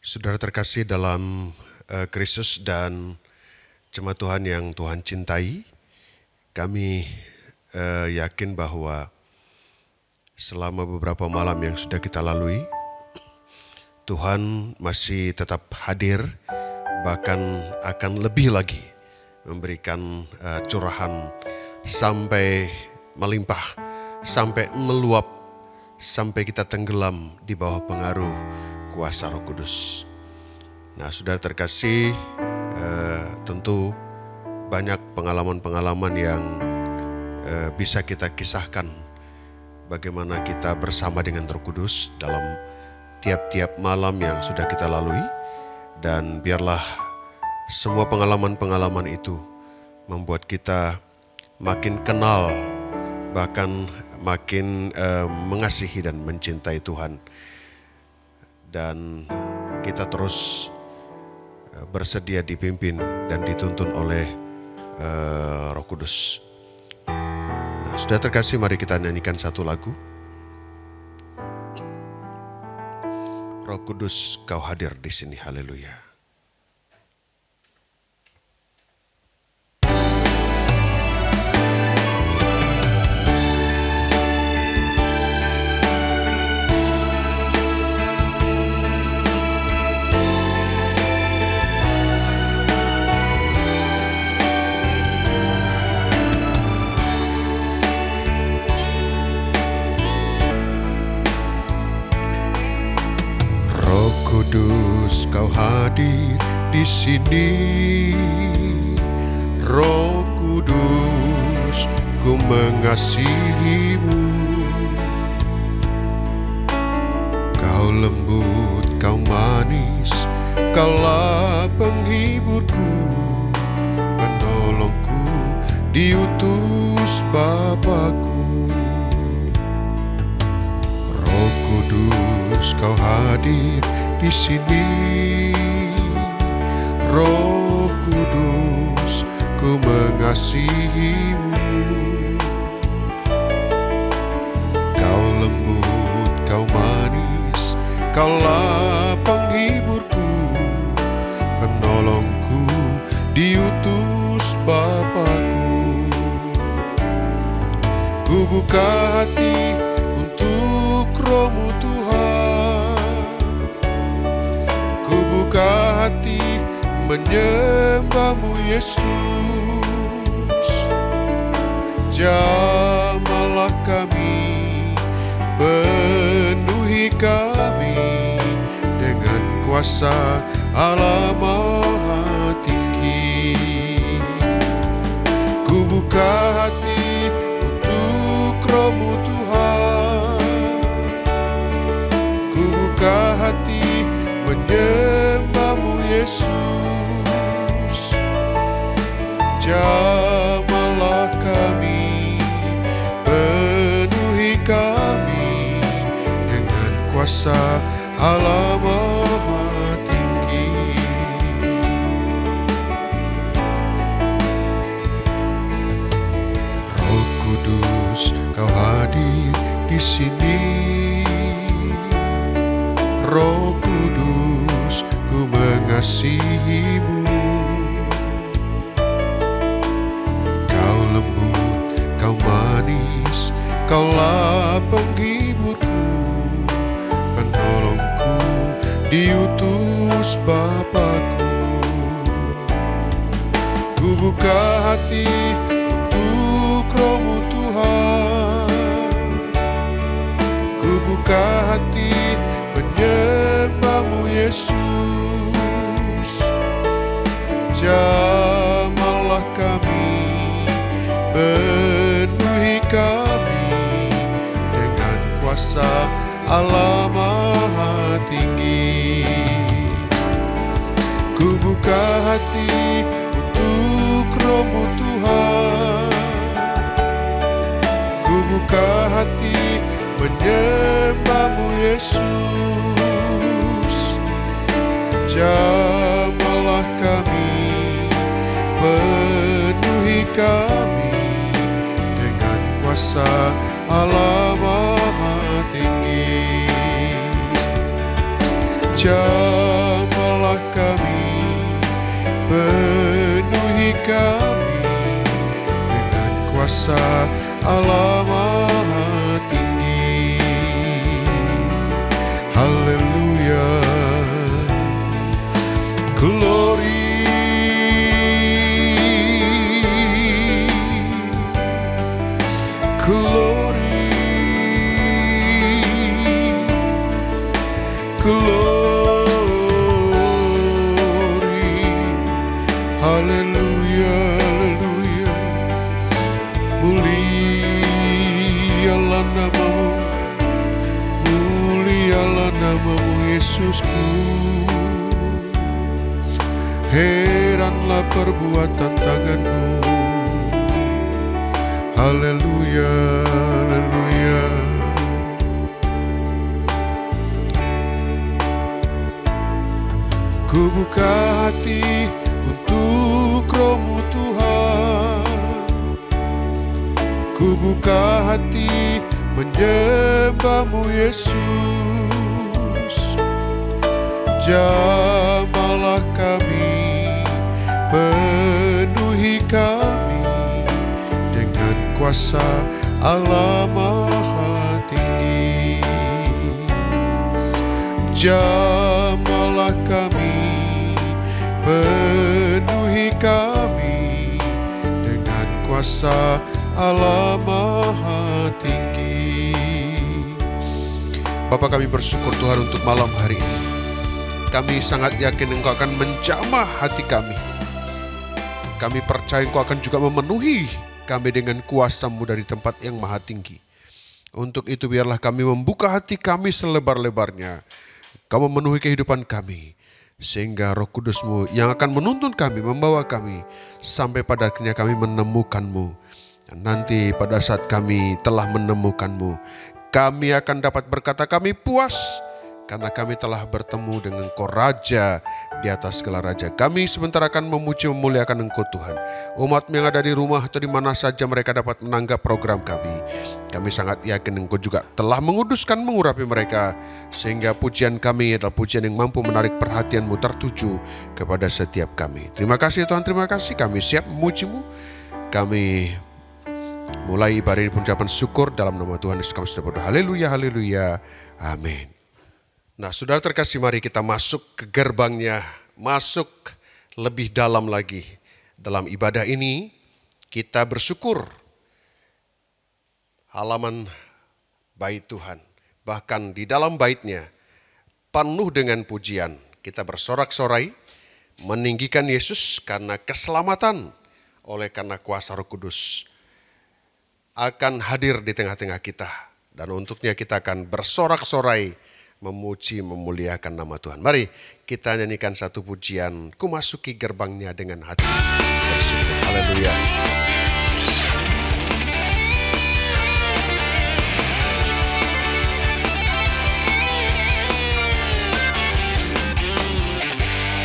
Saudara terkasih dalam Kristus dan jemaat Tuhan yang Tuhan cintai, kami yakin bahwa selama beberapa malam yang sudah kita lalui, Tuhan masih tetap hadir, bahkan akan lebih lagi memberikan curahan sampai melimpah, sampai meluap, sampai kita tenggelam di bawah pengaruh kuasa Roh Kudus. Nah, saudara terkasih, tentu banyak pengalaman-pengalaman yang bisa kita kisahkan bagaimana kita bersama dengan Roh Kudus dalam tiap-tiap malam yang sudah kita lalui, dan biarlah semua pengalaman-pengalaman itu membuat kita makin kenal, bahkan makin mengasihi dan mencintai Tuhan. Dan kita terus bersedia dipimpin dan dituntun oleh Roh Kudus. Nah, sudah terkasih, mari kita nyanyikan satu lagu. Roh Kudus, Kau hadir di sini, haleluya. Kudus, Kau hadir di sini. Roh Kudus, Ku mengasihimu. Kau lembut, Kau manis, Kaulah penghiburku, penolongku, diutus Bapa-Ku. Roh Kudus, Kau hadir di sini. Roh Kudus, Ku mengasihimu. Kau lembut, Kau manis, Kaulah penghiburku, penolongku, diutus Bapa-Ku. Ku buka hati untuk Roh-Mu Tuhan. Ku buka hati menyembah-Mu Yesus. Jamahlah kami, penuhi kami dengan kuasa Allah Maha Tinggi. Ku buka hati untuk Roh-Mu Tuhan. Ku buka hati menyembah-Mu Yesus. Jamahlah kami, penuhi kami dengan kuasa Allah Maha Tinggi. Roh Kudus, Kau hadir di sini. Roh Kudus, Ku mengasihimu. Kau lembut, Kau manis, Kaulah penghiburku, penolongku, diutus Bapa-Ku. Ku buka hati untuk Roh-Mu Tuhan. Ku buka hati menyembah-Mu Yesus. Jamahlah kami, penuhi kami dengan kuasa Allah Maha Tinggi. Ku buka hati untuk Roh-Mu Tuhan. Ku buka hati menyembah-Mu Yesus. Jamahlah kami, penuhi kami dengan kuasa Allah Maha Tinggi. Jamahlah kuasa Allah Maha Tinggi. Haleluya. Glory. Glory. Glory. Haleluya, haleluya. Mulialah namamu, mulialah namamu Yesusku. Heranlah perbuatan tanganmu. Haleluya, haleluya. Ku buka hati untuk Roh-Mu Tuhan. Ku buka hati menyembah-Mu Yesus. Jamahlah kami, penuhi kami dengan kuasa Allah Maha Tinggi. Jamahlah kami, penuhi kami dengan kuasa Allah Maha Tinggi. Bapa, kami bersyukur Tuhan untuk malam hari ini. Kami sangat yakin Engkau akan menjamah hati kami. Kami percaya Engkau akan juga memenuhi kami dengan kuasa-Mu dari tempat yang maha tinggi. Untuk itu biarlah kami membuka hati kami selebar-lebarnya. Kau memenuhi kehidupan kami, sehingga Roh Kudus-Mu yang akan menuntun kami, membawa kami, sampai pada akhirnya kami menemukan-Mu. Dan nanti pada saat kami telah menemukan-Mu, kami akan dapat berkata kami puas, karena kami telah bertemu dengan Engkau Raja di atas segala raja. Kami sebentar akan memuji memuliakan Engkau Tuhan. Umat-Mu yang ada di rumah atau di mana saja mereka dapat menanggap program kami. Kami sangat yakin Engkau juga telah menguduskan, mengurapi mereka, sehingga pujian kami adalah pujian yang mampu menarik perhatian-Mu tertuju kepada setiap kami. Terima kasih Tuhan, terima kasih. Kami siap memuji-Mu. Kami mulai ibadah ini pengucapan syukur dalam nama Tuhan Yesus kami sudah berdoa. Haleluya, haleluya, amin. Nah, saudara terkasih, mari kita masuk ke gerbangnya, masuk lebih dalam lagi. Dalam ibadah ini, kita bersyukur halaman bait Tuhan. Bahkan di dalam baitnya, penuh dengan pujian. Kita bersorak-sorai, meninggikan Yesus karena keselamatan, oleh karena kuasa Roh Kudus akan hadir di tengah-tengah kita. Dan untuknya kita akan bersorak-sorai, memuji, memuliakan nama Tuhan. Mari kita nyanyikan satu pujian, ku masuki gerbangnya dengan hati bersyukur. Haleluya.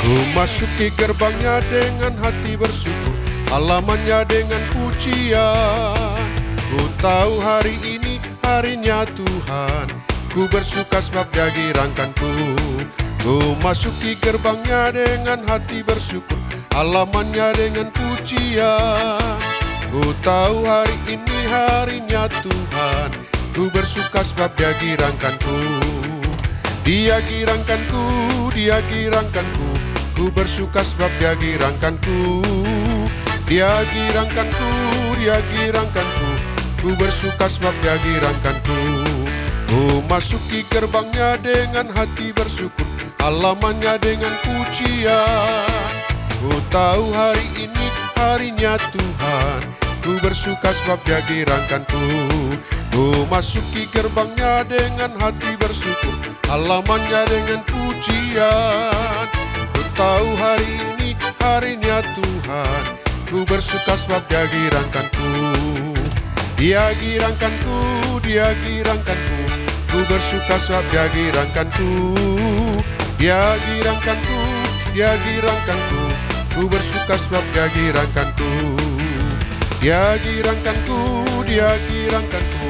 Ku masuki gerbangnya dengan hati bersyukur, halamannya dengan pujian. Ku tahu hari ini harinya Tuhan, ku bersuka sebab Dia girangkanku. Ku masuki gerbangnya dengan hati bersyukur, halamannya dengan pujian. Ku tahu hari ini harinya Tuhan, ku bersuka sebab Dia girangkanku. Dia girangkanku, Dia girangkanku, ku bersuka sebab Dia girangkanku. Dia girangkanku, Dia girangkanku, ku bersuka sebab Dia girangkanku. Ku masuki gerbangnya dengan hati bersyukur, halamannya dengan pujian. Ku tahu hari ini harinya Tuhan, ku bersuka sebab Dia girangkanku. Ku masuki gerbangnya dengan hati bersyukur, halamannya dengan pujian. Ku tahu hari ini harinya Tuhan, ku bersuka sebab Dia girangkanku. Dia girangkanku, Dia girangkanku, ku bersuka sebab Dia girangkanku. Dia girangkanku, Dia girangkanku, ku bersuka sebab Dia girangkanku. Dia girangkanku, Dia girangkanku,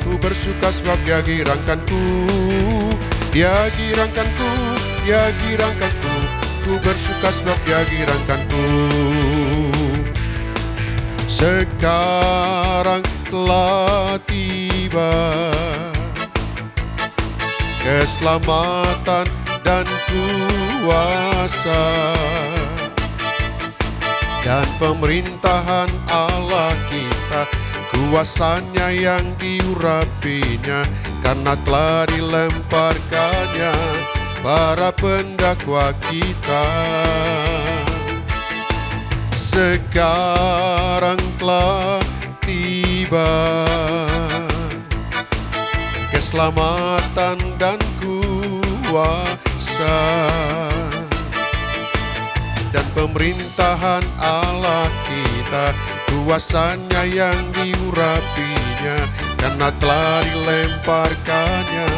ku bersuka sebab Dia girangkanku. Dia girangkanku, Dia girangkanku, ku bersuka sebab Dia girangkanku. sekarang telah tiba. Keselamatan dan kuasa dan pemerintahan Allah kita, kuasanya yang diurapinya, karena telah dilemparkannya para pendakwa kita. Sekarang telah tiba keselamatan dan kuasa dan pemerintahan Allah kita, kuasanya yang diurapinya, karena telah dilemparkannya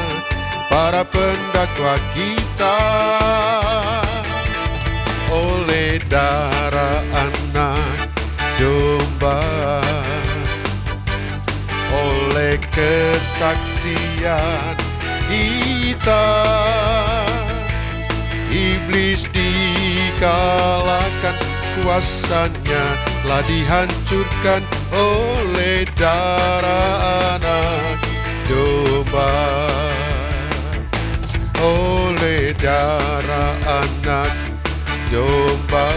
para pendakwa kita. Oleh darah anak domba, oleh kesaksian kita, iblis dikalahkan, kuasanya telah dihancurkan oleh darah anak domba. Oleh darah anak domba,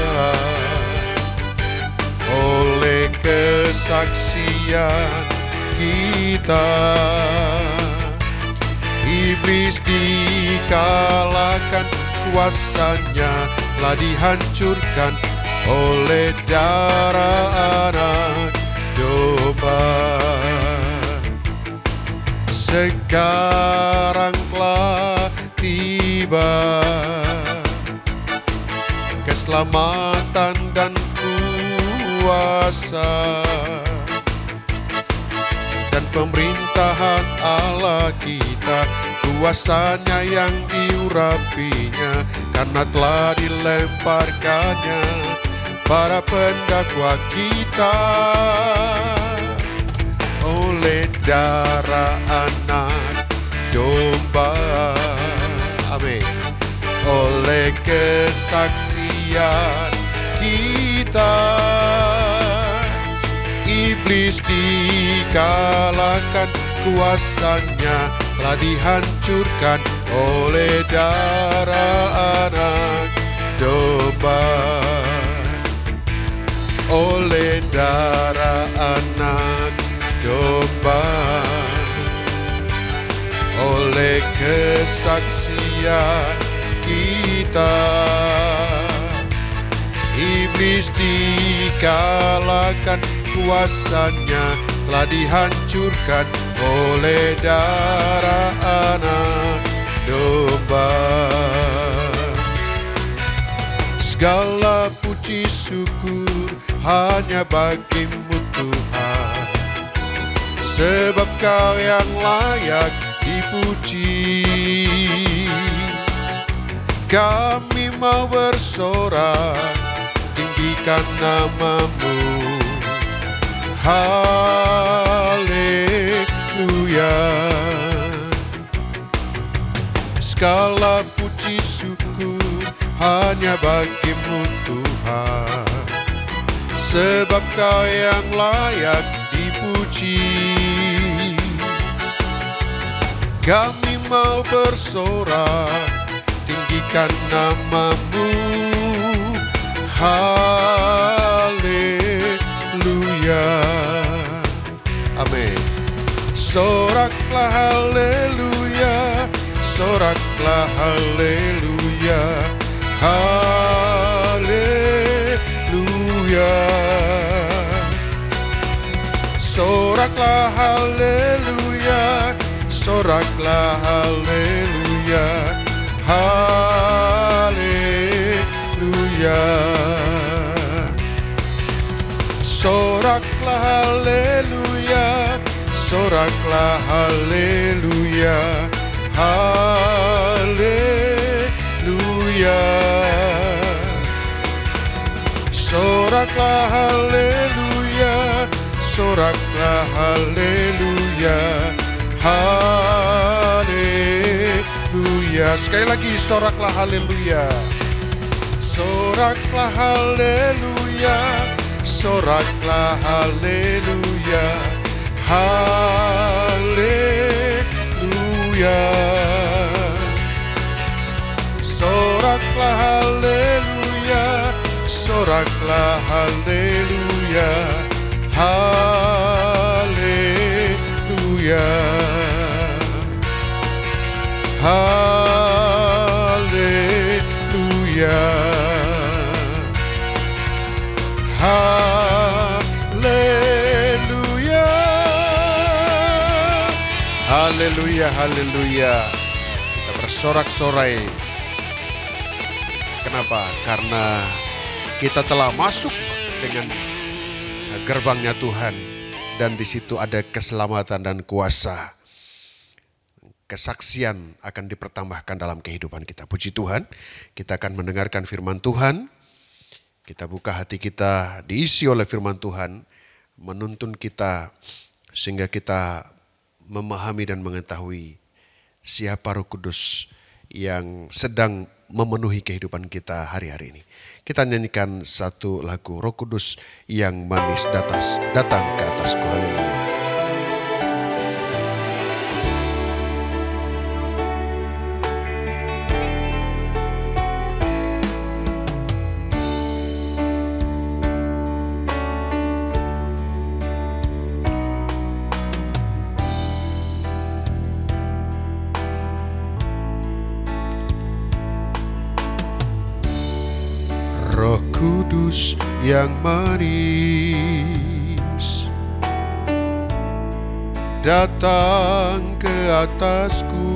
oleh kesaksian kita, iblis dikalahkan, kuasanya telah dihancurkan oleh darah anak domba. Sekarang telah tiba keselamatan dan kuasa dan pemerintahan Allah kita, kuasanya yang diurapinya, karena telah dilemparkannya para pendakwa kita. Oleh darah anak domba, amin, oleh kesaksian kita, iblis dikalahkan, kuasanya telah dihancurkan oleh darah anak domba. Oleh darah anak domba, oleh kesaksian kita, iblis dikalahkan, kuasanya telah dihancurkan oleh darah anak domba. Segala puji syukur hanya bagimu Tuhan, sebab Kau yang layak dipuji. Kami mau bersorak, tinggikan nama-Mu. Haleluya. Segala puji syukur hanya bagimu Tuhan, sebab Kau yang layak dipuji. Kami mau bersorak, tinggikan nama-Mu. Haleluya. Amin. Soraklah haleluya, soraklah haleluya, haleluya. Soraklah haleluya, soraklah haleluya, haleluya. Soraklah haleluya, soraklah haleluya, haleluya. Soraklah haleluya, soraklah haleluya, haleluya. Sekali lagi, soraklah haleluya, soraklah haleluya, soraklah haleluya, haleluya. Soraklah haleluya, soraklah haleluya, haleluya, haleluya, haleluya, haleluya, haleluya. Kita bersorak-sorai. Kenapa? Karena kita telah masuk dengan gerbangnya Tuhan, dan di situ ada keselamatan dan kuasa. Kesaksian akan dipertambahkan dalam kehidupan kita. Puji Tuhan, kita akan mendengarkan firman Tuhan. Kita buka hati kita, diisi oleh firman Tuhan, menuntun kita sehingga kita memahami dan mengetahui siapa Roh Kudus yang sedang memenuhi kehidupan kita hari-hari ini. Kita nyanyikan satu lagu, Roh Kudus yang manis datang ke atasku. Haleluya. Roh Kudus yang manis datang ke atasku.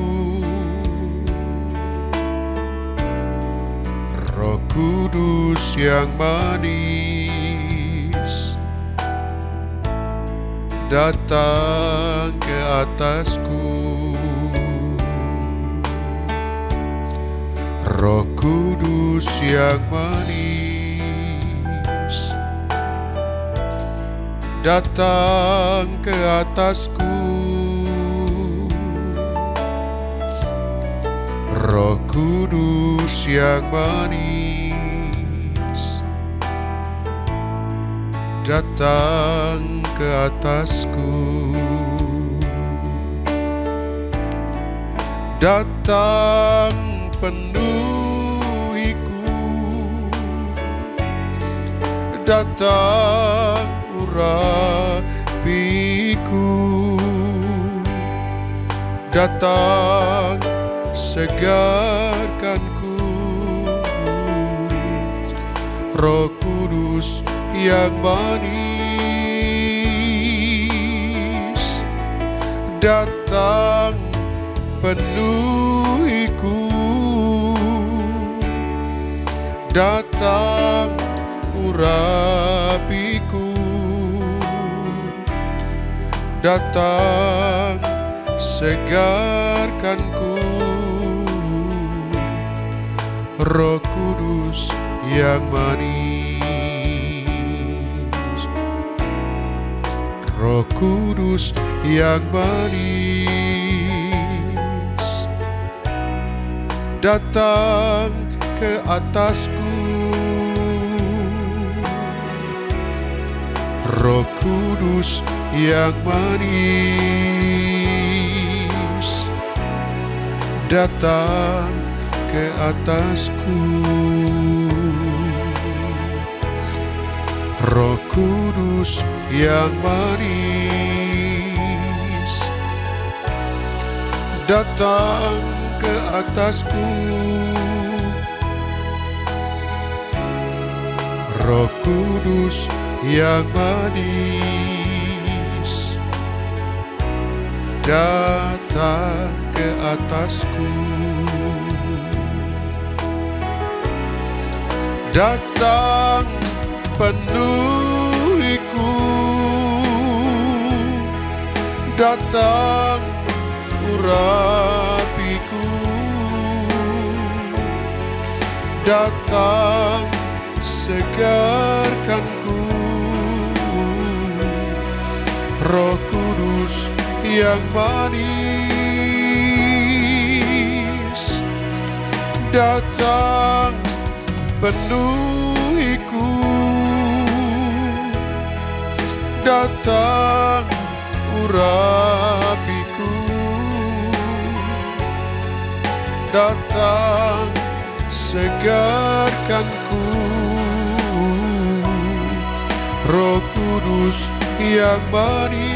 Roh Kudus yang manis datang ke atasku. Roh Kudus yang manis datang ke atasku. Roh Kudus yang manis datang ke atasku. Datang penuhiku, datang urapiku, datang segarkanku. Roh Kudus yang manis datang penuhiku, datang urapiku, datang segarkanku. Roh Kudus yang manis, Roh Kudus yang manis datang ke atasku. Roh Kudus yang manis datang ke atasku. Roh Kudus yang manis datang ke atasku. Roh Kudus yang manis datang ke atasku. Datang penuhiku, datang urapiku, datang segarkanku. Roh Kudus yang manis datang penuhiku, Datang urapiku, datang segarkanku. Roh Kudus yang manis,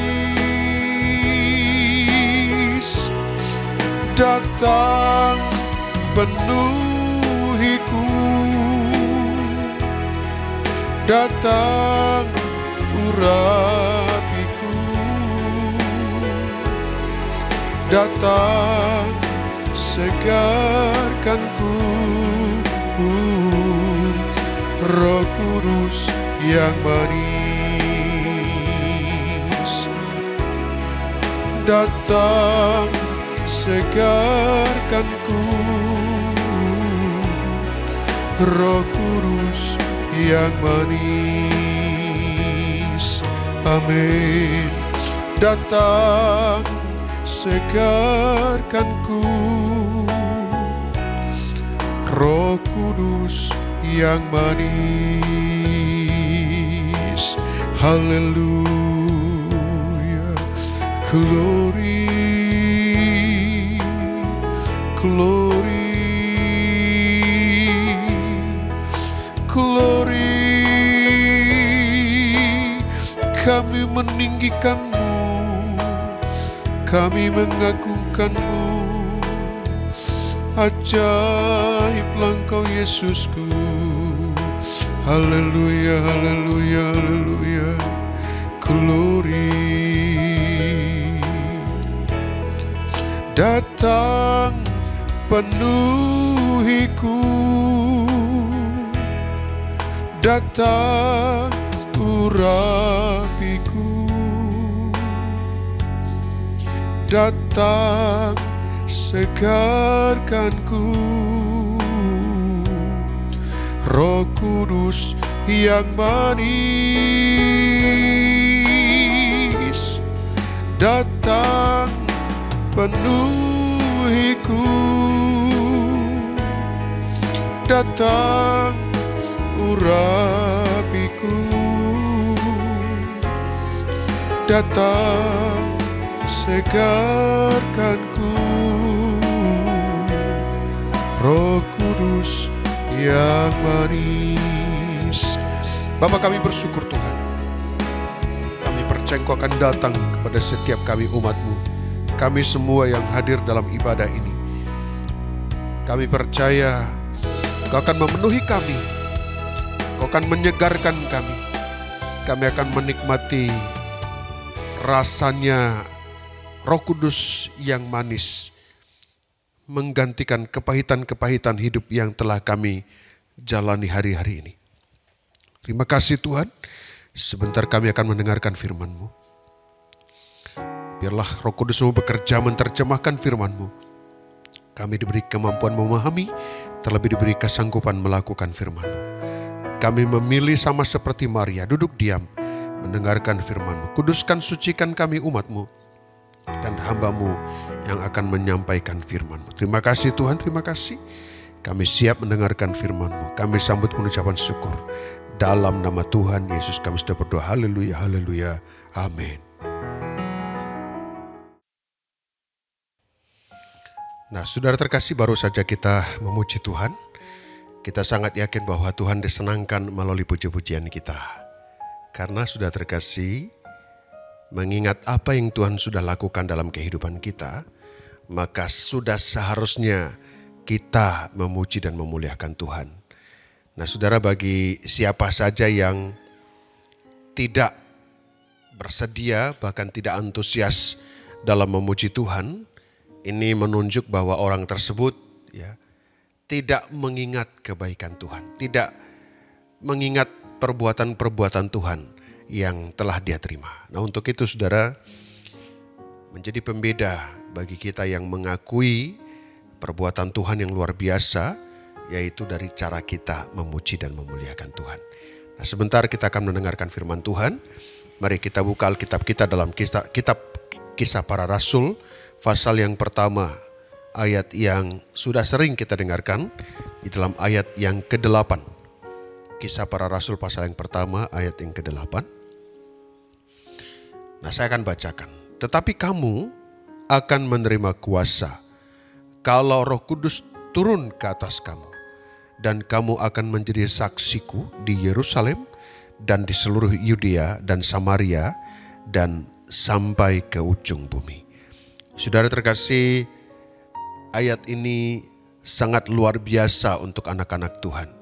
datang penuhiku, datang urapiku, datang segarkanku. Roh Kudus yang manis, datang segarkanku. Roh Kudus yang manis, amin. Datang segarkanku. Roh Kudus yang manis, haleluya. Glory, glory, glory. Kami meninggikanmu, kami mengagungkanmu. Ajaiblah Engkau Yesusku. Haleluya, haleluya, haleluya. Glory. Datang penuhiku, datang urapiku, datang segarkanku. Roh Kudus yang manis, datang penuhiku, datang urapiku, datang segarkanku. Roh Kudus yang manis. Bapa, kami bersyukur Tuhan. Kami percaya Engkau akan datang kepada setiap kami umat-Mu, kami semua yang hadir dalam ibadah ini. Kami percaya Engkau akan memenuhi kami, Engkau akan menyegarkan kami. Kami akan menikmati rasanya Roh Kudus yang manis, menggantikan kepahitan-kepahitan hidup yang telah kami jalani hari-hari ini. Terima kasih Tuhan, sebentar kami akan mendengarkan firman-Mu. Biarlah Roh Kudus-Mu bekerja menerjemahkan firman-Mu. Kami diberi kemampuan memahami, terlebih diberi kesanggupan melakukan firman-Mu. Kami memilih sama seperti Maria, duduk diam, mendengarkan firman-Mu. Kuduskan, sucikan kami umat-Mu, dan hamba-Mu yang akan menyampaikan firman-Mu. Terima kasih Tuhan, terima kasih. Kami siap mendengarkan firman-Mu. Kami sambut pengucapan syukur. Dalam nama Tuhan Yesus kami sudah berdoa. Haleluya, haleluya, amin. Nah, saudara terkasih, baru saja kita memuji Tuhan. Kita sangat yakin bahwa Tuhan disenangkan melalui puji-pujian kita. Karena sudah terkasih, mengingat apa yang Tuhan sudah lakukan dalam kehidupan kita, maka sudah seharusnya kita memuji dan memuliakan Tuhan. Nah saudara, bagi siapa saja yang tidak bersedia, bahkan tidak antusias dalam memuji Tuhan, ini menunjuk bahwa orang tersebut tidak mengingat kebaikan Tuhan, tidak mengingat perbuatan-perbuatan Tuhan yang telah dia terima. Nah untuk itu saudara, menjadi pembeda bagi kita yang mengakui perbuatan Tuhan yang luar biasa, yaitu dari cara kita memuji dan memuliakan Tuhan. Nah sebentar kita akan mendengarkan firman Tuhan. Mari kita buka Alkitab kita dalam kitab Kisah Para Rasul, pasal yang pertama, ayat yang sudah sering kita dengarkan, di dalam ayat yang ke-8. Kisah Para Rasul pasal yang pertama ayat yang ke-8. Nah, saya akan bacakan. Tetapi kamu akan menerima kuasa kalau Roh Kudus turun ke atas kamu, dan kamu akan menjadi saksiku di Yerusalem dan di seluruh Yudea dan Samaria dan sampai ke ujung bumi. Saudara terkasih, ayat ini sangat luar biasa untuk anak-anak Tuhan.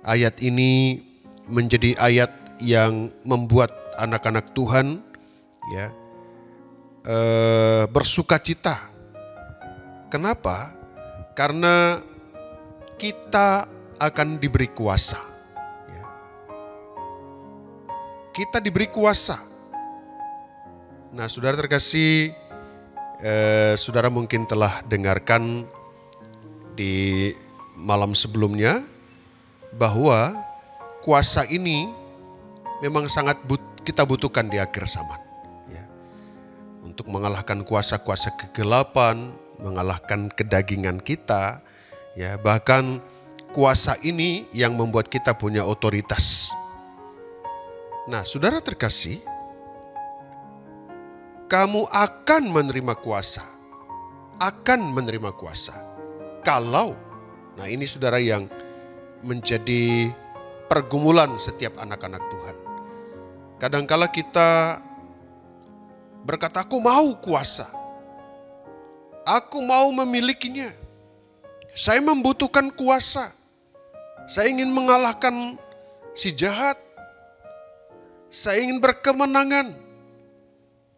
Ayat ini menjadi ayat yang membuat anak-anak Tuhan bersuka cita. Kenapa? Karena kita akan diberi kuasa. Kita diberi kuasa. Nah, saudara terkasih, saudara mungkin telah dengarkan di malam sebelumnya bahwa kuasa ini memang sangat kita butuhkan di akhir zaman. Untuk mengalahkan kuasa-kuasa kegelapan, mengalahkan kedagingan kita, bahkan kuasa ini yang membuat kita punya otoritas. Nah, saudara terkasih, kamu akan menerima kuasa. Kalau, nah ini saudara yang menjadi pergumulan setiap anak-anak Tuhan. Kadangkala kita berkata, aku mau kuasa. Aku mau memilikinya. Saya membutuhkan kuasa. Saya ingin mengalahkan si jahat. Saya ingin berkemenangan.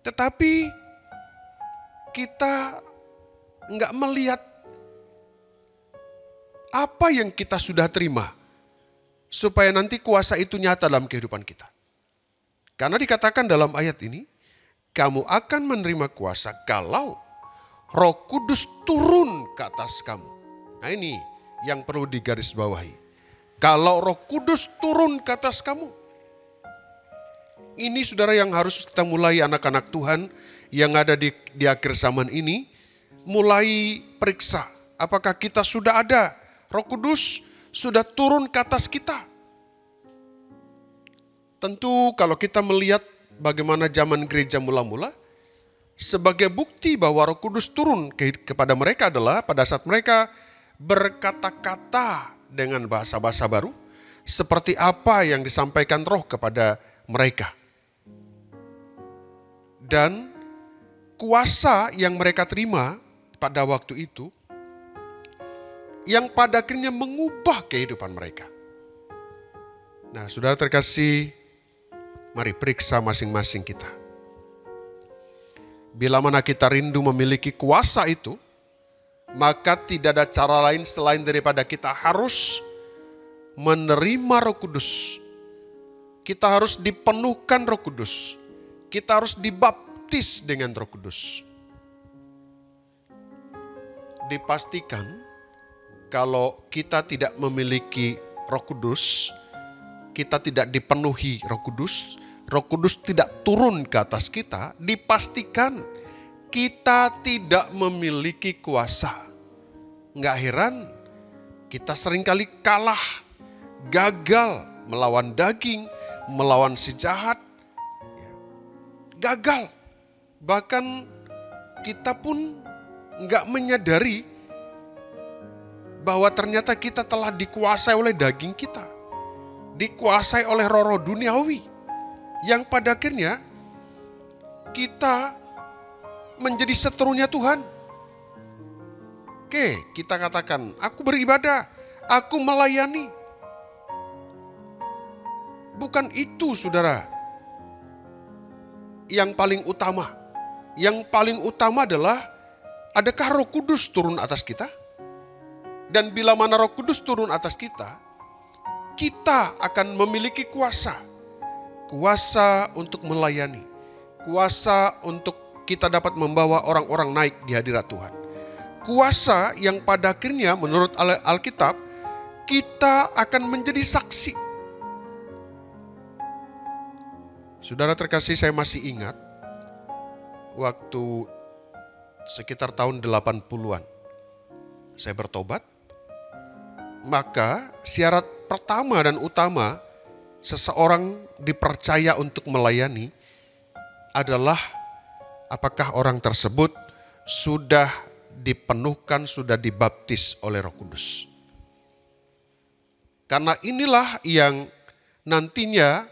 Tetapi kita enggak melihat apa yang kita sudah terima, supaya nanti kuasa itu nyata dalam kehidupan kita. Karena dikatakan dalam ayat ini, kamu akan menerima kuasa kalau Roh Kudus turun ke atas kamu. Nah, ini yang perlu digarisbawahi. Kalau Roh Kudus turun ke atas kamu. Ini saudara yang harus kita mulai, anak-anak Tuhan yang ada di akhir zaman ini, mulai periksa apakah kita sudah ada Roh Kudus sudah turun ke atas kita. Tentu kalau kita melihat bagaimana zaman gereja mula-mula, sebagai bukti bahwa Roh Kudus turun kepada mereka adalah pada saat mereka berkata-kata dengan bahasa-bahasa baru, seperti apa yang disampaikan Roh kepada mereka. Dan kuasa yang mereka terima pada waktu itu, yang pada akhirnya mengubah kehidupan mereka. Nah, saudara terkasih, mari periksa masing-masing kita. Bila mana kita rindu memiliki kuasa itu, maka tidak ada cara lain selain daripada kita harus menerima Roh Kudus. Kita harus dipenuhkan Roh Kudus. Kita harus dibaptis dengan Roh Kudus. Dipastikan kalau kita tidak memiliki Roh Kudus, kita tidak dipenuhi Roh Kudus tidak turun ke atas kita, dipastikan kita tidak memiliki kuasa. Nggak heran kita seringkali kalah, gagal melawan daging, melawan si jahat. Gagal. Bahkan kita pun nggak menyadari bahwa ternyata kita telah dikuasai oleh daging kita. Dikuasai oleh roh-roh duniawi. Yang pada akhirnya kita menjadi seterunya Tuhan. Oke, kita katakan, aku beribadah, aku melayani. Bukan itu, saudara, yang paling utama. Yang paling utama adalah, adakah Roh Kudus turun atas kita? Dan bila mana Roh Kudus turun atas kita, kita akan memiliki kuasa. Kuasa untuk melayani. Kuasa untuk kita dapat membawa orang-orang naik di hadirat Tuhan. Kuasa yang pada akhirnya menurut Alkitab, kita akan menjadi saksi. Saudara terkasih, saya masih ingat waktu sekitar tahun 80-an saya bertobat. Maka syarat pertama dan utama seseorang dipercaya untuk melayani adalah apakah orang tersebut sudah dipenuhkan, sudah dibaptis oleh Roh Kudus. Karena inilah yang nantinya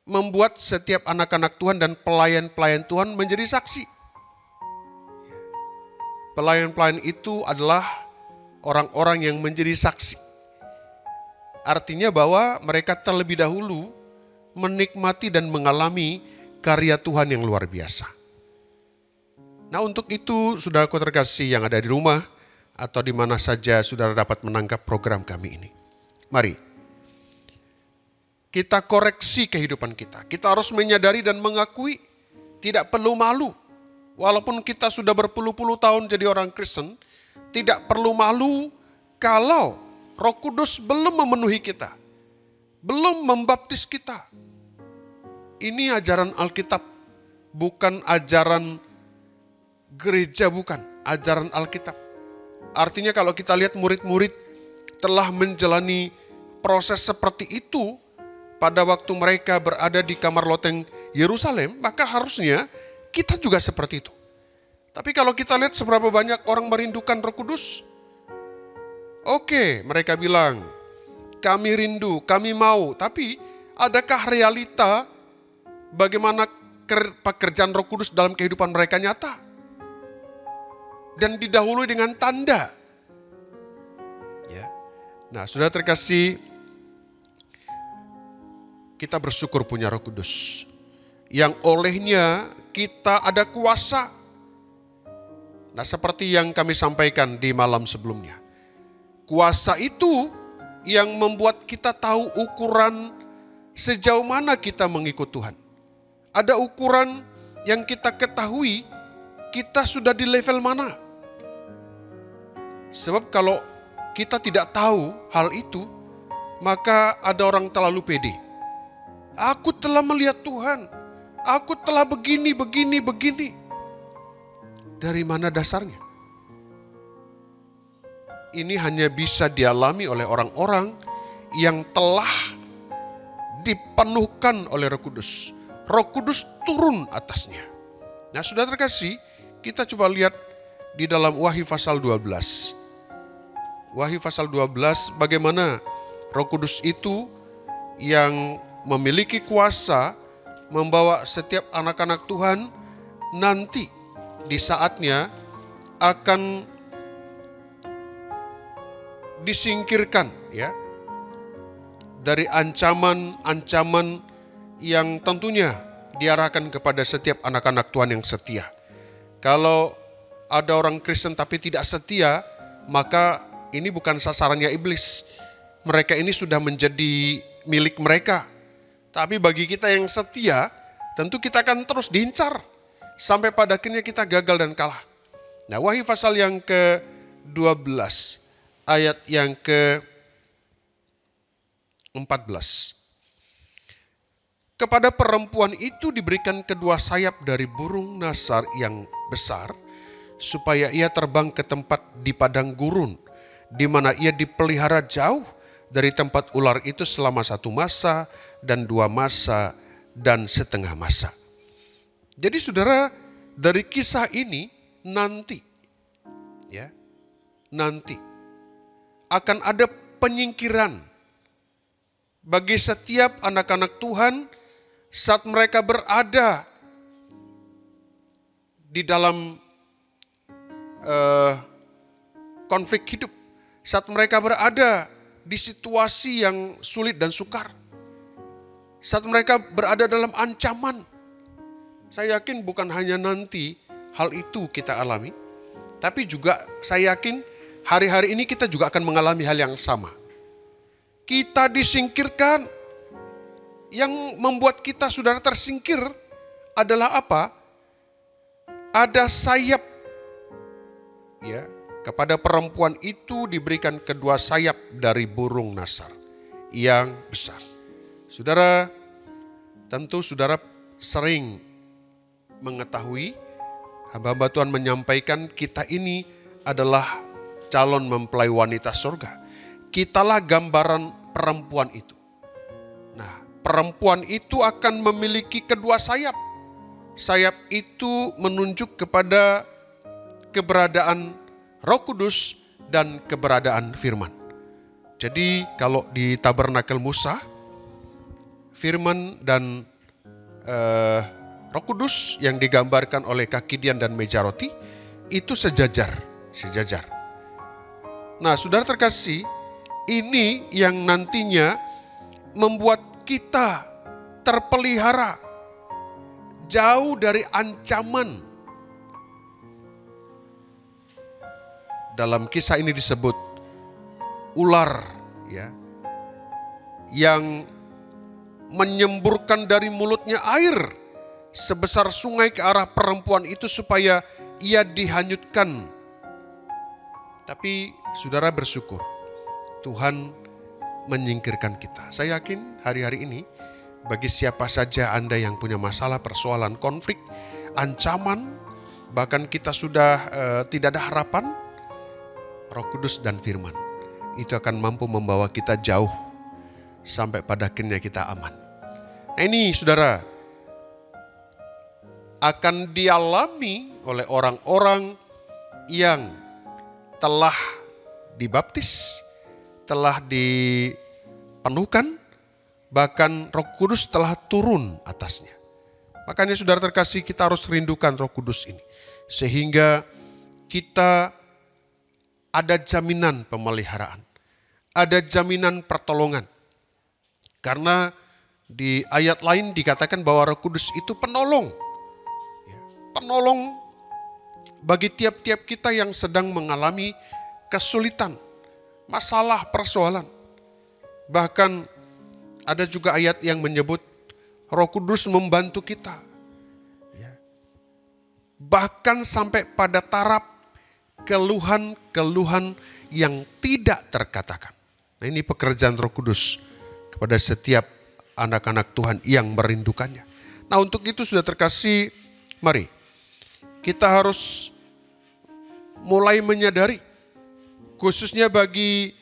membuat setiap anak-anak Tuhan dan pelayan-pelayan Tuhan menjadi saksi. Pelayan-pelayan itu adalah orang-orang yang menjadi saksi. Artinya bahwa mereka terlebih dahulu menikmati dan mengalami karya Tuhan yang luar biasa. Nah, untuk itu saudaraku terkasih yang ada di rumah atau di mana saja saudara dapat menangkap program kami ini. Mari kita koreksi kehidupan kita. Kita harus menyadari dan mengakui, tidak perlu malu. Walaupun kita sudah berpuluh-puluh tahun jadi orang Kristen, tidak perlu malu kalau Roh Kudus belum memenuhi kita, belum membaptis kita. Ini ajaran Alkitab, bukan ajaran gereja, bukan ajaran Alkitab. Artinya kalau kita lihat murid-murid telah menjalani proses seperti itu pada waktu mereka berada di kamar loteng Yerusalem, maka harusnya kita juga seperti itu. Tapi kalau kita lihat seberapa banyak orang merindukan Roh Kudus, oke, mereka bilang, kami rindu, kami mau. Tapi adakah realita bagaimana pekerjaan Roh Kudus dalam kehidupan mereka nyata? Dan didahului dengan tanda. Ya. Nah, sudah terkasih, kita bersyukur punya Roh Kudus. Yang olehnya kita ada kuasa. Nah, seperti yang kami sampaikan di malam sebelumnya. Kuasa itu yang membuat kita tahu ukuran sejauh mana kita mengikut Tuhan. Ada ukuran yang kita ketahui kita sudah di level mana. Sebab kalau kita tidak tahu hal itu, maka ada orang terlalu pede. Aku telah melihat Tuhan, aku telah begini. Dari mana dasarnya? Ini hanya bisa dialami oleh orang-orang yang telah dipenuhkan oleh Roh Kudus. Roh Kudus turun atasnya. Nah, sudah terkasih, kita coba lihat di dalam Wahyu pasal 12. Wahyu pasal 12, bagaimana Roh Kudus itu yang memiliki kuasa membawa setiap anak-anak Tuhan nanti di saatnya akan disingkirkan, ya, dari ancaman-ancaman yang tentunya diarahkan kepada setiap anak-anak Tuhan yang setia. Kalau ada orang Kristen tapi tidak setia, maka ini bukan sasarannya iblis. Mereka ini sudah menjadi milik mereka. Tapi bagi kita yang setia, tentu kita akan terus diincar sampai pada akhirnya kita gagal dan kalah. Nah, Wahyu pasal yang ke-12 ayat yang ke-14. Kepada perempuan itu diberikan kedua sayap dari burung nasar yang besar, supaya ia terbang ke tempat di padang gurun, di mana ia dipelihara jauh dari tempat ular itu selama 1 masa dan 2 masa dan setengah masa. Jadi saudara, dari kisah ini nanti akan ada penyingkiran bagi setiap anak-anak Tuhan saat mereka berada di dalam konflik hidup, saat mereka berada di situasi yang sulit dan sukar, saat mereka berada dalam ancaman. Saya yakin bukan hanya nanti hal itu kita alami, tapi juga saya yakin hari-hari ini kita juga akan mengalami hal yang sama. Kita disingkirkan. Yang membuat kita saudara tersingkir adalah apa? Ada sayap. Ya, kepada perempuan itu diberikan kedua sayap dari burung nasar yang besar. Saudara, tentu saudara sering mengetahui, hamba-hamba Tuhan menyampaikan kita ini adalah calon mempelai wanita surga. Kitalah gambaran perempuan itu. Nah, perempuan itu akan memiliki kedua sayap. sayap itu menunjuk kepada keberadaan Roh Kudus dan keberadaan firman. Jadi kalau di tabernakel Musa, firman dan Roh Kudus yang digambarkan oleh kaki dian dan meja roti itu sejajar. Nah, saudara terkasih, ini yang nantinya membuat kita terpelihara jauh dari ancaman. Dalam kisah ini disebut ular, ya, yang menyemburkan dari mulutnya air sebesar sungai ke arah perempuan itu supaya ia dihanyutkan. Tapi saudara bersyukur, Tuhan menyingkirkan kita. Saya yakin hari-hari ini bagi siapa saja Anda yang punya masalah, persoalan, konflik, ancaman, bahkan kita sudah tidak ada harapan, Roh Kudus dan firman itu akan mampu membawa kita jauh sampai pada akhirnya kita aman. Nah, ini saudara akan dialami oleh orang-orang yang telah dibaptis, telah dipenuhkan, bahkan Roh Kudus telah turun atasnya. Makanya saudara terkasih, kita harus rindukan Roh Kudus ini, sehingga kita ada jaminan pemeliharaan, ada jaminan pertolongan. Karena di ayat lain dikatakan bahwa Roh Kudus itu penolong. Penolong bagi tiap-tiap kita yang sedang mengalami kesulitan, masalah, persoalan. Bahkan ada juga ayat yang menyebut Roh Kudus membantu kita. Bahkan sampai pada taraf keluhan-keluhan yang tidak terkatakan. Nah, ini pekerjaan Roh Kudus kepada setiap anak-anak Tuhan yang merindukannya. Nah, untuk itu sudah terkasih, mari kita harus mulai menyadari, khususnya bagi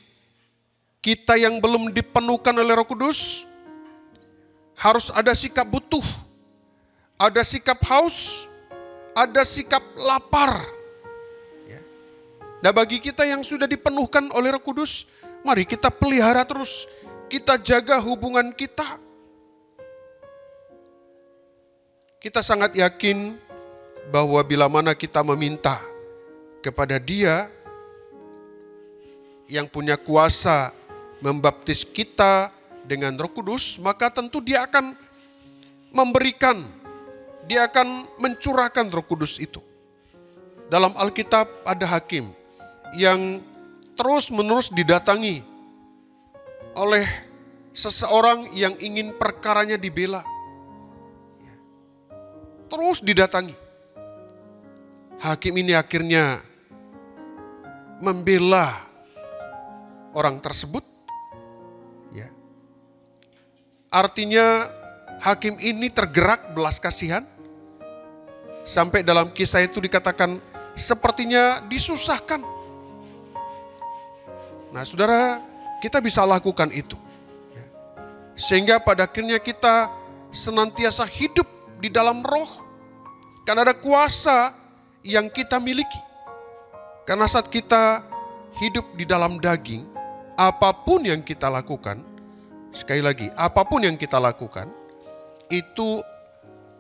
kita yang belum dipenuhkan oleh Roh Kudus, harus ada sikap butuh, ada sikap haus, ada sikap lapar. Nah, bagi kita yang sudah dipenuhkan oleh Roh Kudus, mari kita pelihara terus, kita jaga hubungan kita. Kita sangat yakin bahwa bila mana kita meminta kepada Dia yang punya kuasa membaptis kita dengan Roh Kudus, maka tentu Dia akan memberikan, Dia akan mencurahkan Roh Kudus itu. Dalam Alkitab ada hakim yang terus-menerus didatangi oleh seseorang yang ingin perkaranya dibela. Terus didatangi. Hakim ini akhirnya membela orang tersebut. Ya. Artinya hakim ini tergerak belas kasihan. Sampai dalam kisah itu dikatakan sepertinya disusahkan. Nah, saudara, kita bisa lakukan itu. Sehingga pada akhirnya kita senantiasa hidup di dalam roh. Karena ada kuasa yang kita miliki. Karena saat kita hidup di dalam daging, apapun yang kita lakukan, sekali lagi, apapun yang kita lakukan, itu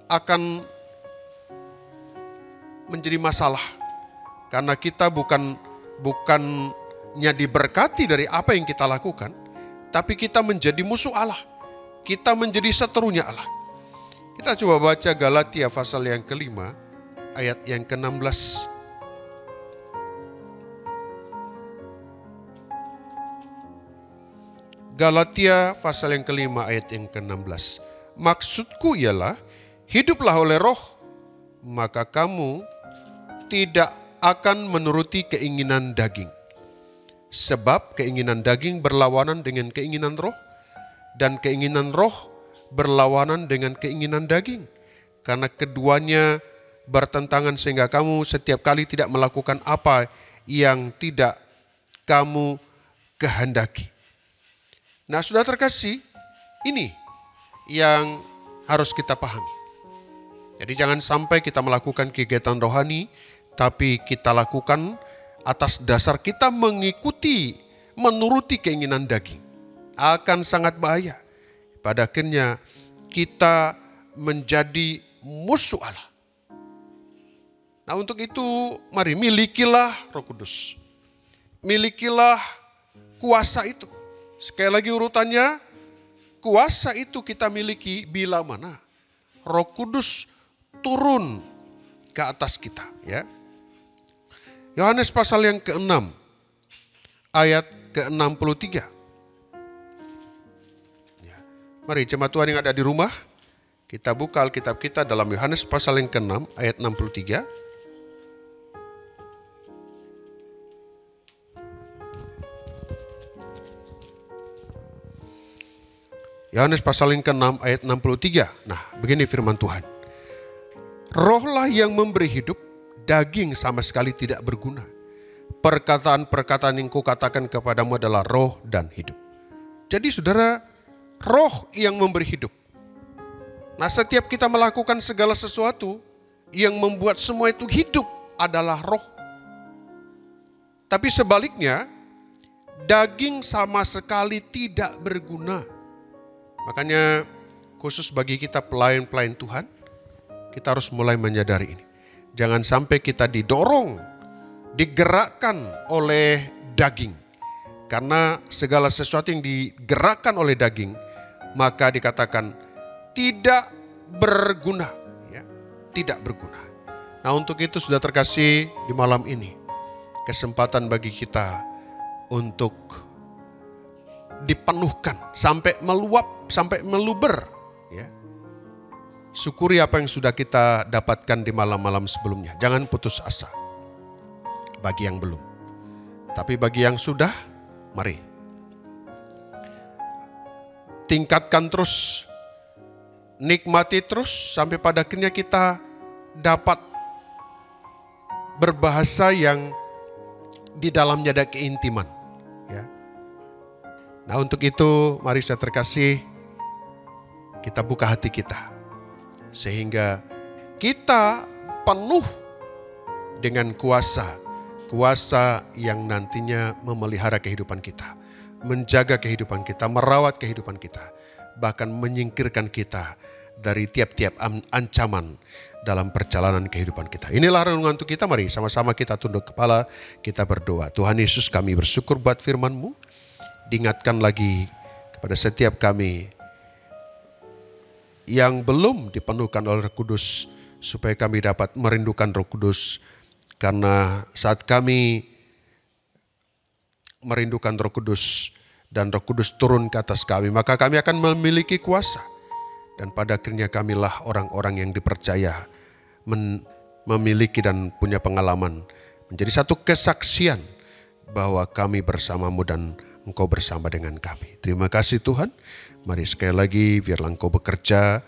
akan menjadi masalah. Karena kita bukannya diberkati dari apa yang kita lakukan, tapi kita menjadi musuh Allah. Kita menjadi seterunya Allah. Kita coba baca Galatia pasal yang kelima, ayat yang ke-16. Galatia pasal yang kelima ayat yang ke-16. Maksudku ialah, hiduplah oleh roh, maka kamu tidak akan menuruti keinginan daging. Sebab keinginan daging berlawanan dengan keinginan roh, dan keinginan roh berlawanan dengan keinginan daging. Karena keduanya bertentangan sehingga kamu setiap kali tidak melakukan apa yang tidak kamu kehendaki. Nah, sudah terkasih, ini yang harus kita pahami. Jadi jangan sampai kita melakukan kegiatan rohani, tapi kita lakukan atas dasar kita mengikuti, menuruti keinginan daging. Akan sangat bahaya. Pada akhirnya kita menjadi musuh Allah. Nah untuk itu mari milikilah Roh Kudus. Milikilah kuasa itu. Sekali lagi urutannya, kuasa itu kita miliki bila mana Roh Kudus turun ke atas kita. Ya. Yohanes pasal yang ke-6 ayat ke-63. Ya. Mari jemaat Tuhan yang ada di rumah, kita buka Alkitab kita dalam Yohanes pasal yang ke-6 ayat 63. Yohanes pasal yang ke-6 ayat 63. Nah, begini firman Tuhan. Rohlah yang memberi hidup, daging sama sekali tidak berguna. Perkataan-perkataan yang kukatakan kepadamu adalah roh dan hidup. Jadi saudara, roh yang memberi hidup. Nah, setiap kita melakukan segala sesuatu yang membuat semua itu hidup adalah roh. Tapi sebaliknya, daging sama sekali tidak berguna. Makanya khusus bagi kita pelayan-pelayan Tuhan, kita harus mulai menyadari ini. Jangan sampai kita didorong, digerakkan oleh daging. Karena segala sesuatu yang digerakkan oleh daging, maka dikatakan tidak berguna. Ya, tidak berguna. Nah untuk itu sudah terkasih di malam ini, kesempatan bagi kita untuk dipenuhkan sampai meluap, sampai meluber. Ya. Syukuri apa yang sudah kita dapatkan di malam-malam sebelumnya. Jangan putus asa bagi yang belum. Tapi bagi yang sudah, mari tingkatkan terus, nikmati terus sampai pada akhirnya kita dapat berbahasa yang di dalamnya ada keintiman. Ya. Nah untuk itu mari saya terkasih, kita buka hati kita. Sehingga kita penuh dengan kuasa. Kuasa yang nantinya memelihara kehidupan kita. Menjaga kehidupan kita, merawat kehidupan kita. Bahkan menyingkirkan kita dari tiap-tiap ancaman dalam perjalanan kehidupan kita. Inilah renungan untuk kita, mari sama-sama kita tunduk kepala, kita berdoa. Tuhan Yesus, kami bersyukur buat firman-Mu. Diingatkan lagi kepada setiap kami yang belum dipenuhkan oleh Roh Kudus, supaya kami dapat merindukan Roh Kudus. Karena saat kami merindukan Roh Kudus dan Roh Kudus turun ke atas kami, maka kami akan memiliki kuasa. Dan pada akhirnya kamilah orang-orang yang dipercaya memiliki dan punya pengalaman, menjadi satu kesaksian bahwa kami bersamamu dan Engkau bersama dengan kami. Terima kasih Tuhan. Mari sekali lagi biarlah Engkau bekerja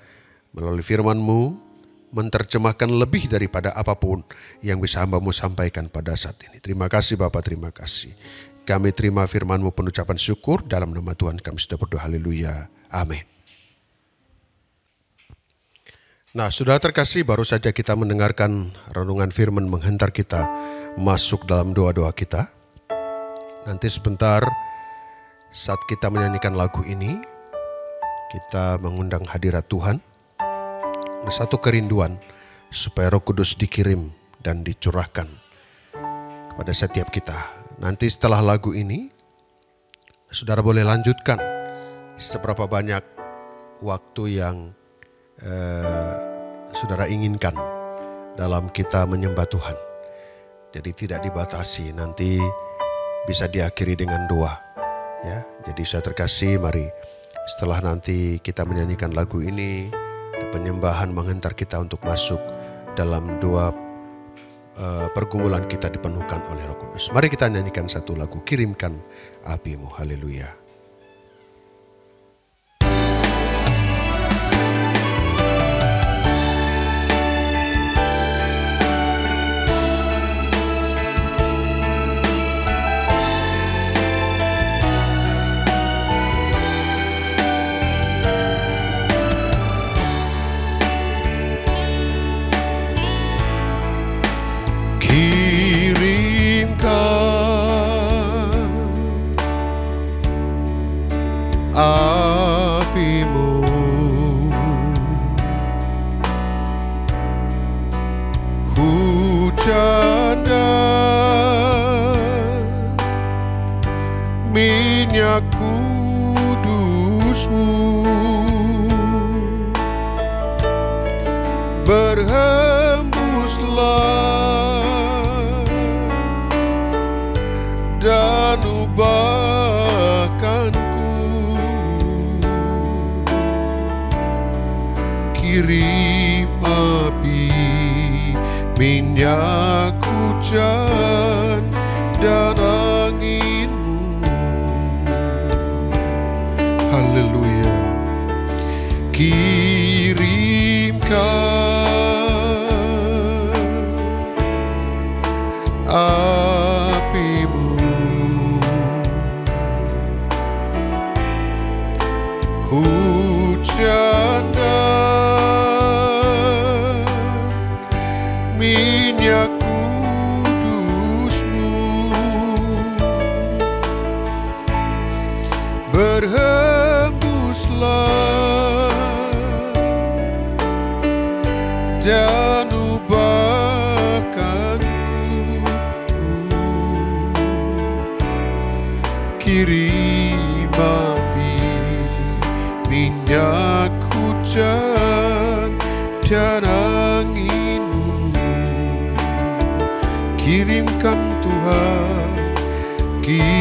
melalui firman-Mu, menerjemahkan lebih daripada apapun yang bisa hamba-Mu sampaikan pada saat ini. Terima kasih Bapa, terima kasih. Kami terima firman-Mu penuh ucapan syukur. Dalam nama Tuhan kami sudah berdoa. Haleluya. Amin. Nah, sudah terkasih, baru saja kita mendengarkan renungan firman menghantar kita masuk dalam doa-doa kita. Nanti sebentar saat kita menyanyikan lagu ini, kita mengundang hadirat Tuhan. Satu kerinduan supaya Roh Kudus dikirim dan dicurahkan kepada setiap kita. Nanti setelah lagu ini, saudara boleh lanjutkan seberapa banyak waktu yang saudara inginkan dalam kita menyembah Tuhan. Jadi tidak dibatasi, nanti bisa diakhiri dengan doa. Ya, jadi saya terkasih, mari setelah nanti kita menyanyikan lagu ini, penyembahan menghantar kita untuk masuk dalam doa pergumulan kita dipenuhkan oleh Roh Kudus. Mari kita nyanyikan satu lagu, Kirimkan Api-Mu. Haleluya. apimu. Hujan dan minyak kudusmu berhembuslah dan ubahkanku. Kirim api, minyak hujan dan anginmu. Haleluya. Kirimkan apimu. Hujan dan minyak kudusmu berhembuslah dan ubahkanku. Kirim api, minyak hujan dan anginmu. Kirimkan Tuhan, kirimkan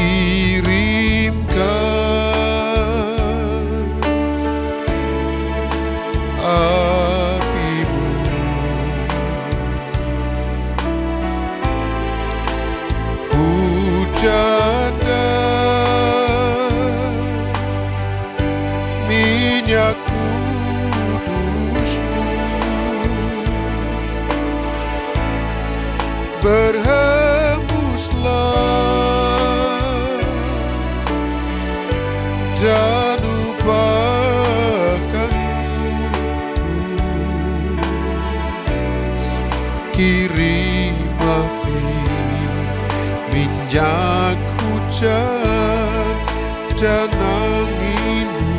apimu. Hujan dan minyak kudusmu berhembuslah dan ubahkanku. Kirim api, minyak hujan dan anginmu.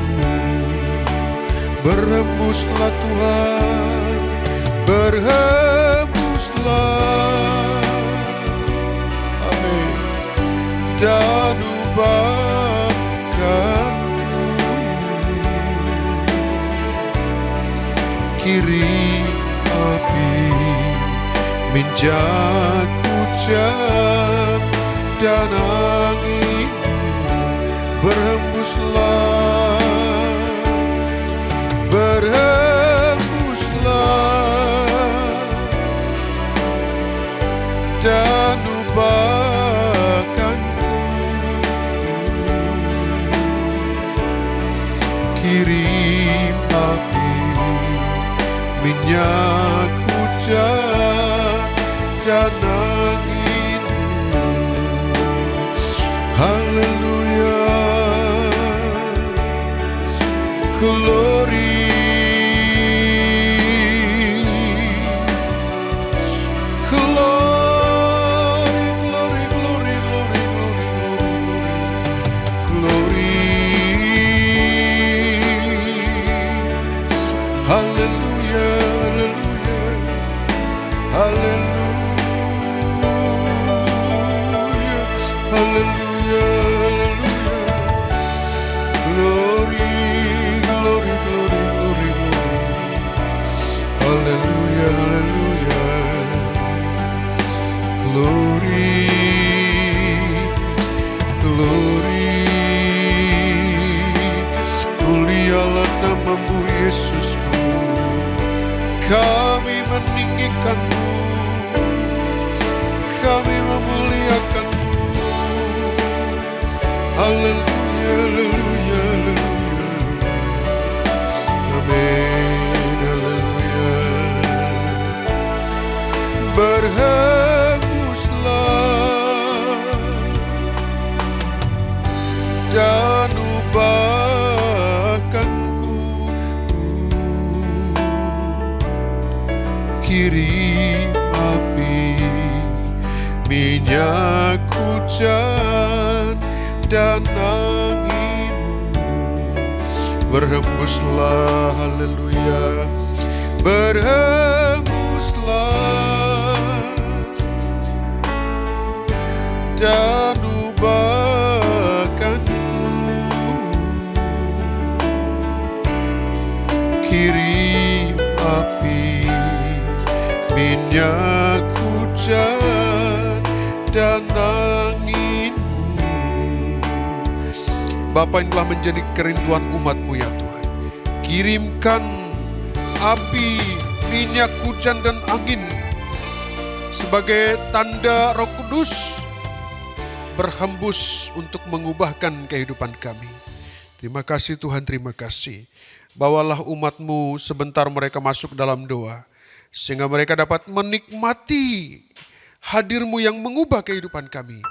Berhembuslah Tuhan, berhembuslah, amin, dan ubahkanku. Kirim api, minyak hujan dan anginmu. Berhembuslah, berhembuslah dan ubahkanku. Kirim api, minyak hujan dan anginmu. Haleluya. Glory, glory, glory, glory, glory, glory, glory. Hallelujah, hallelujah, hallelujah, hallelujah, hallelujah. Glory, glory, glory, glory, glory. Hallelujah, hallelujah. Glory, glory. Mulialah namamu Yesusku. Kami meninggikanmu, kami memuliakanmu. Haleluya, haleluya, haleluya. Amin, haleluya. Berhembuslah dan ubahkanku. Kirim api, minyak hujan dan anginmu. Berhembuslah, haleluya. Berhembuslah dan ubahkanku. Kirim api, minyak hujan dan anginmu. Bapa, inilah menjadi kerinduan umat-Mu ya Tuhan. Kirimkan api, minyak hujan dan angin sebagai tanda Roh Kudus berhembus untuk mengubahkan kehidupan kami. Terima kasih Tuhan, terima kasih. Bawalah umat-Mu sebentar mereka masuk dalam doa, sehingga mereka dapat menikmati hadir-Mu yang mengubah kehidupan kami.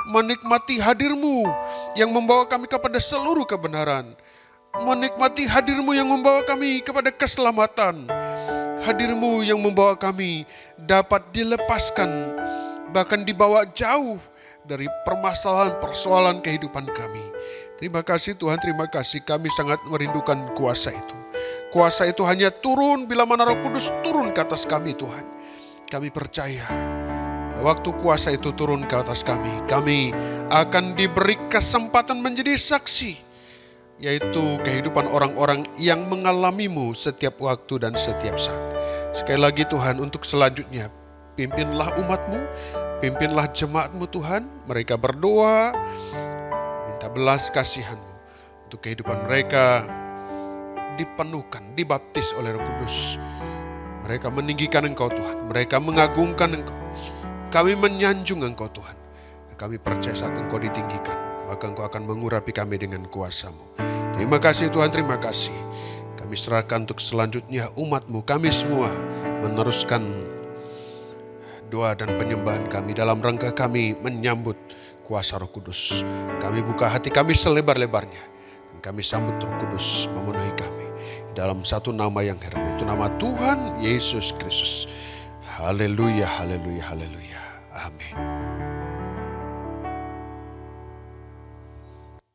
Menikmati hadir-Mu yang membawa kami kepada seluruh kebenaran. Menikmati hadir-Mu yang membawa kami kepada keselamatan. Hadir-Mu yang membawa kami dapat dilepaskan, bahkan dibawa jauh dari permasalahan-persoalan kehidupan kami. Terima kasih Tuhan, terima kasih. Kami sangat merindukan kuasa itu. Kuasa itu hanya turun bila mana Roh Kudus turun ke atas kami Tuhan. Kami percaya waktu kuasa itu turun ke atas kami akan diberi kesempatan menjadi saksi, yaitu kehidupan orang-orang yang mengalami-Mu setiap waktu dan setiap saat. Sekali lagi Tuhan, untuk selanjutnya pimpinlah umat-Mu, pimpinlah jemaat-Mu Tuhan. Mereka berdoa, minta belas kasihan-Mu untuk kehidupan mereka dipenuhkan, dibaptis oleh Roh Kudus. Mereka meninggikan Engkau Tuhan, mereka mengagungkan Engkau. Kami menyanjung Engkau Tuhan. Kami percaya saat Engkau ditinggikan, maka Engkau akan mengurapi kami dengan kuasa-Mu. Terima kasih Tuhan, terima kasih. Kami serahkan untuk selanjutnya umat-Mu, kami semua meneruskan doa dan penyembahan kami dalam rangka kami menyambut kuasa Roh Kudus. Kami buka hati kami selebar-lebarnya, dan kami sambut Roh Kudus memenuhi kami dalam satu nama yang heran, itu nama Tuhan Yesus Kristus. Haleluya, haleluya, haleluya. Amin.